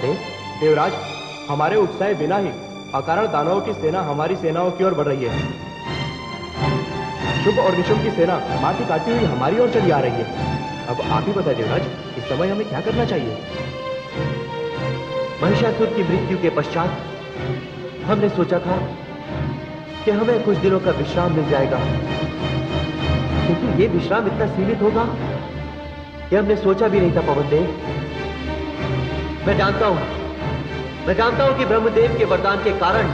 देवराज, हमारे उत्साह बिना ही अकारण दानवों की सेना हमारी सेनाओं की ओर बढ़ रही है। शुभ और निशुंभ की सेना माटी काटती हुई हमारी ओर चली आ रही है। अब आप ही बताइए देवराज, इस समय हमें क्या करना चाहिए? महिषासुर की मृत्यु के पश्चात हमने सोचा था कि हमें कुछ दिनों का विश्राम मिल जाएगा, किंतु ये विश्राम इतना सीमित होगा ये हमने सोचा भी नहीं था। पवन देव, मैं जानता हूं कि ब्रह्मदेव के वरदान के कारण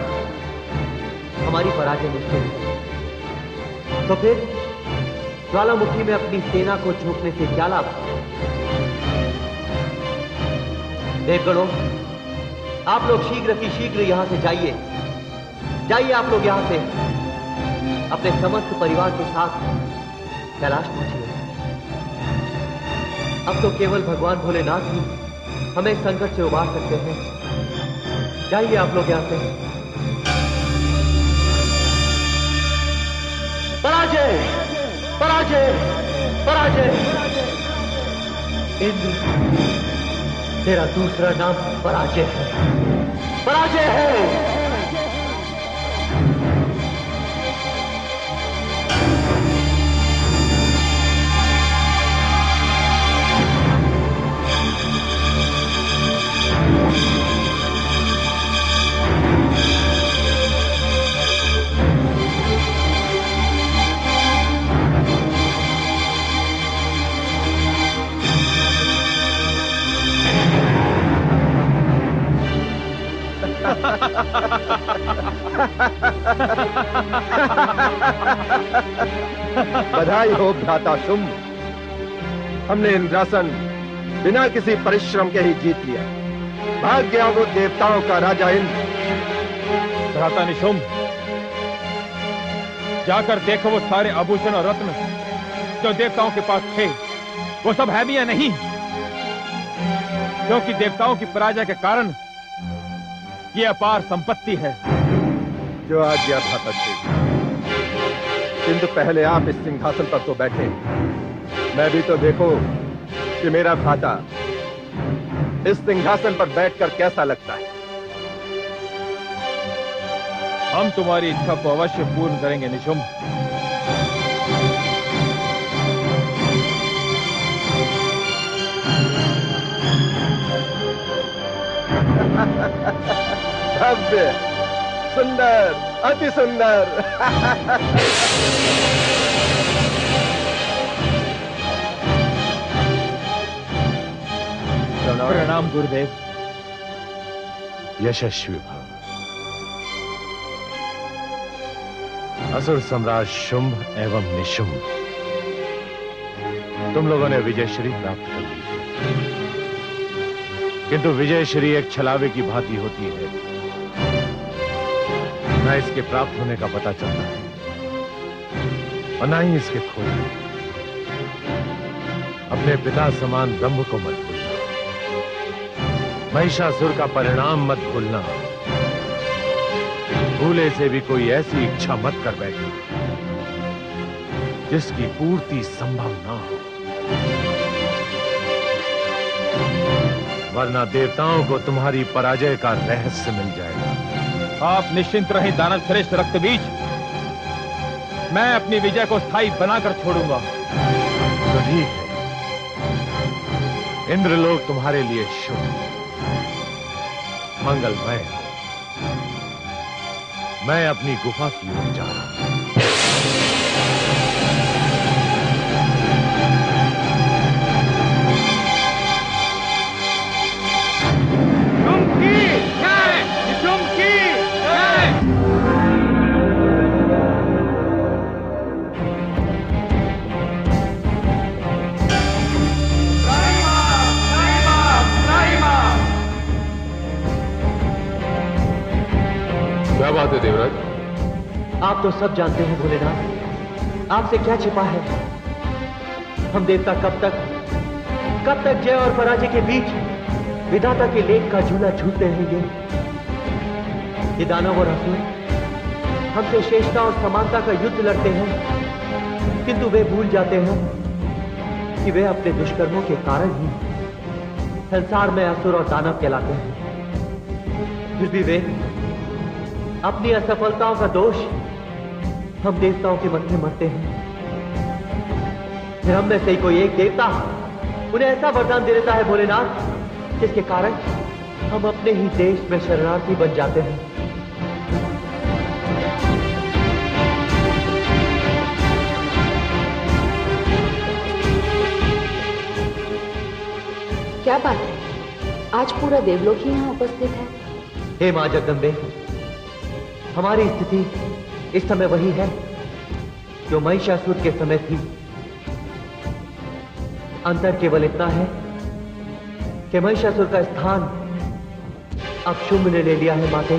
हमारी पराजय निश्चित है। तो फिर ज्वालामुखी में अपनी सेना को झोंकने से क्या लाभ? देवगणों, आप लोग शीघ्र यहां से जाइए आप लोग यहां से अपने समस्त परिवार के साथ कैलाश पहुंचिए। अब तो केवल भगवान भोलेनाथ ही हमें इस संकट से उबार सकते हैं। जाइए आप लोग यहां से। पराजय, पराजय, पराजय। इंद्र, तेरा दूसरा नाम पराजय है, पराजय है। बधाई हो भ्राता शुंभ, हमने इंद्रासन बिना किसी परिश्रम के ही जीत लिया। भाग गया वो देवताओं का राजा इंद्र। भ्राता निशुंभ, जाकर देखो वो सारे आभूषण और रत्न जो देवताओं के पास थे वो सब है भी या नहीं, क्योंकि देवताओं की पराजय के कारण ये अपार संपत्ति है। जो आ गया भ्राता जी, किंतु पहले आप इस सिंहासन पर तो बैठे, मैं भी तो देखो कि मेरा भ्राता इस सिंहासन पर बैठकर कैसा लगता है। हम तुम्हारी इच्छा को अवश्य पूर्ण करेंगे निशुंभ। भव्य, सुंदर, अति सुंदर। प्रणाम गुरुदेव। यशस्वी भव। असुर सम्राट शुंभ एवं निशुंभ, तुम लोगों ने विजयश्री प्राप्त कर ली, किंतु विजयश्री एक छलावे की भांति होती है, न इसके प्राप्त होने का पता चलता है और न ही इसके खोने। अपने पिता समान ब्रह्म को मत भूलना, महिषासुर का परिणाम मत भूलना, भूले से भी कोई ऐसी इच्छा मत कर बैठो जिसकी पूर्ति संभव ना हो, वरना देवताओं को तुम्हारी पराजय का रहस्य मिल जाएगा। आप निश्चिंत रहें दानव श्रेष्ठ रक्तबीज, मैं अपनी विजय को स्थायी बनाकर छोड़ूंगा। तो ठीक है, इंद्रलोक तुम्हारे लिए शुभ मंगलमय हो। मैं अपनी गुफा की ओर जा रहा हूं। क्या बात है देवराज? आप तो सब जानते हैं भोलेनाथ, आपसे क्या छिपा है। हम देवता कब तक जय और पराजय के बीच विधाता के लेख का झूला झूलते रहेंगे। ये दानव और असुर हमसे श्रेष्ठता और समानता का युद्ध लड़ते हैं, किंतु वे भूल जाते हैं कि वे अपने दुष्कर्मों के कारण ही संसार में असुर और दानव कहलाते हैं। फिर भी वे अपनी असफलताओं का दोष हम देवताओं के मत्थे मरते हैं। फिर हम में से ही कोई एक देवता उन्हें ऐसा वरदान दे देता है भोलेनाथ, जिसके कारण हम अपने ही देश में शरणार्थी बन जाते हैं। क्या बात है, आज पूरा देवलोक ही यहाँ उपस्थित है। हे मां जगदम्बे, हमारी स्थिति इस समय वही है जो महिषासुर के समय थी। अंतर केवल इतना है कि महिषासुर का स्थान अब शुंभ ने ले लिया है। माते,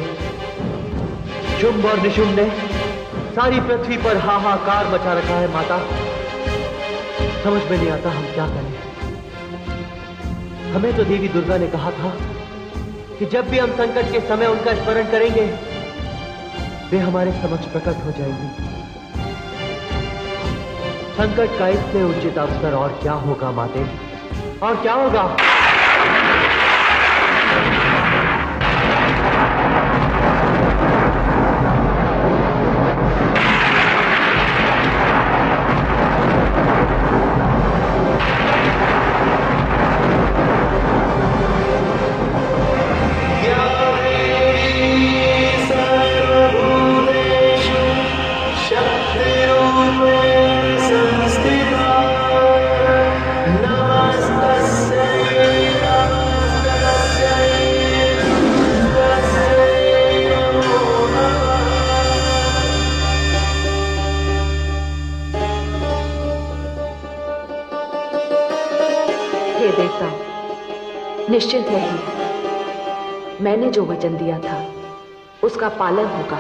शुंभ और निशुंभ ने सारी पृथ्वी पर हाहाकार मचा रखा है। माता, समझ में नहीं आता हम क्या करें। हमें तो देवी दुर्गा ने कहा था कि जब भी हम संकट के समय उनका स्मरण करेंगे वे हमारे समक्ष प्रकट हो जाएंगी। संकट का इससे उचित अवसर और क्या होगा माते, और क्या होगा। निश्चिंत रहिए, मैंने जो वचन दिया था उसका पालन होगा।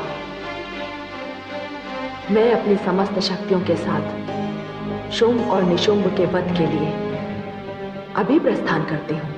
मैं अपनी समस्त शक्तियों के साथ शुंभ और निशुंभ के वध के लिए अभी प्रस्थान करती हूं।